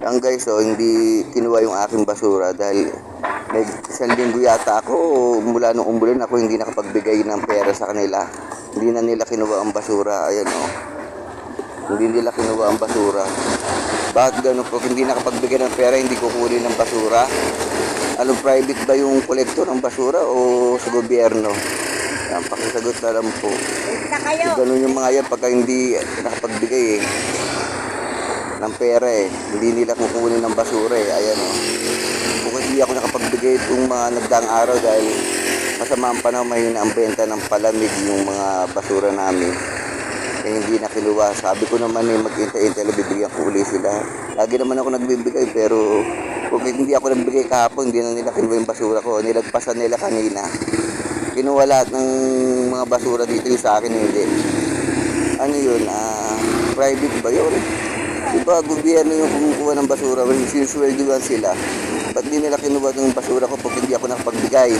Ang guys, hindi kinuha yung aking basura dahil may isang linggo yata ako, mula nung umulan ako hindi nakapagbigay ng pera sa kanila. Hindi na nila kinuha ang basura. Ayan hindi nila kinuha ang basura. Bakit ganun po? Hindi nakapagbigay ng pera, hindi kukunin ng basura? Anong private ba yung kolektor ng basura o sa gobyerno? Yan, pakisagot na lang po. Ganun yung mga yan pagka hindi nakapagbigay ng pera hindi nila kukunin ng basura ayan kung hindi ako nakapagbigay itong mga nagdaang araw dahil masama ang panahon, mahina ang benta ng palamig yung mga basura namin hindi na kinuha. Sabi ko naman mag-intay-intay bibigyan ko uli sila. Lagi naman ako nagbibigay pero kung hindi ako nagbigay kahapon hindi na nila kinuha yung basura ko. Nilagpasan nila kanina, kinuha lahat ng mga basura dito, yung sa akin hindi. Ano yun, private ba yun? Diba, gobyerno yung kumukuha ng basura, sinusweldoan sila. Ba't di nila kinuha ng basura ko pag hindi ako nakapagbigay?